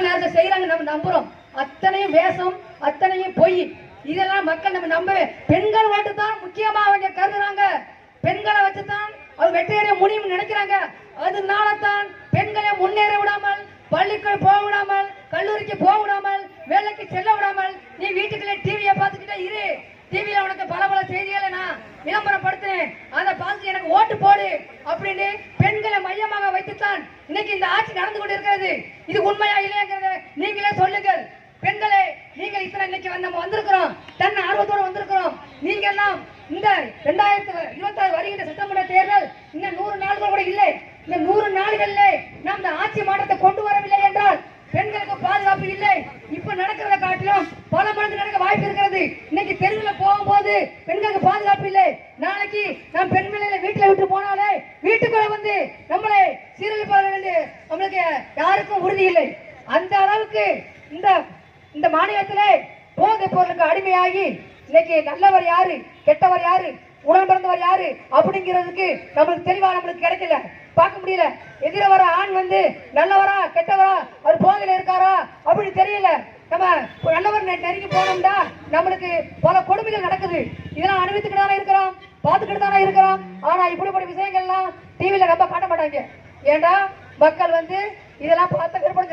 நேரத்தை செய்யறாங்க, நம்ம நம்புறோம். அத்தனையும் வேஷம், அத்தனையும் பொய். இதெல்லாம் மக்கள் நம்ம நம்பவே. பெண்கள் ஓட்டு தான் முக்கியமா அவங்க கருதுறாங்க. பெண்களை வச்சுதான் அது வெற்றியடைய முடியும்னு நினைக்கிறாங்க. அதனால தான் பெண்களை முன்னேற விடாமல், பள்ளிக்கு போக விடாமல், கல்லூரிக்கு போக விடாமல், வேலைக்கு செல்ல விடாமல், நீ வீட்டுக்குள்ளே டிவியை பார்த்துக்கிட்டே இரு, டிவியில உனக்கு பல பல செய்திகளை நான் விளம்பரப்படுத்துறேன், அதை பார்த்து எனக்கு ஓட்டு போடு அப்படின்னு பெண்களை மையமாக வைத்துத்தான் இன்னைக்கு இந்த ஆட்சி நடந்து கொண்டு இருக்கிறது. இது உண்மையா இல்லையாங்கிறத நீங்களே சொல்லுங்கள். பெண்களே, நீங்கள் இத்தனை இன்னைக்கு நம்ம வந்திருக்கிறோம், தன் ஆர்வத்தோடு வந்திருக்கிறோம். நீங்க எல்லாம் இந்த 2026 வருகின்ற சட்டமன்ற தேர்தல் இன்னும் 100 நாட்கள் கூட இல்லை. இந்த 100 நாட்கள்ல நாம் இந்த ஆட்சி மாற்றத்தை கொண்டு வரவில்லை என்றால் பெண்களுக்கு பாதுகாப்பு இல்லை. இப்ப நடக்கிறத காட்டிலும் பல மடங்கு நடக்க வாய்ப்பு இருக்கிறது. இன்னைக்கு தெருவில் போகும்போது பெண்களுக்கு பாதுகாப்பு இல்லை. நாளைக்கு நாம் பெண் பிள்ளைகளை வீட்டுல விட்டு போனாலே வீட்டுக்குள்ள வந்து நம்மளை சீரழிப்பார்கள் என்று நம்மளுக்கு யாருக்கும் உறுதி இல்லை. அந்த அளவுக்கு இந்த மாநிலத்திலே போதைப் பொருளுக்கு அடிமையாகி இன்னைக்கு நல்லவர் யாரு, கெட்டவர் யாரு, உடன் பிறந்தவர் யாரு அப்படிங்கிறதுக்கு நம்மளுக்கு தெளிவா நம்மளுக்கு கிடைக்கல, பார்க்க முடியல. எதிர வர ஆண் வந்து நல்லவரா கெட்டவரா, அவர் போதையில இருக்காரா அப்படின்னு தெரியல. நம்ம நல்லவர் நெருங்கி போனோம்னா நம்மளுக்கு பல கொடுமைகள் நடக்குது. இதெல்லாம் அனுபவித்துக்கிட்டு தானே இருக்கிறோம், பார்த்துக்கிட்டு தானே இருக்கிறோம். ஆனா இப்படிப்பட்ட விஷயங்கள்லாம் டிவியில ரொம்ப காட்ட மாட்டாங்க. ஏண்டா மக்கள் வந்து இதெல்லாம் பார்த்த விருப்பம்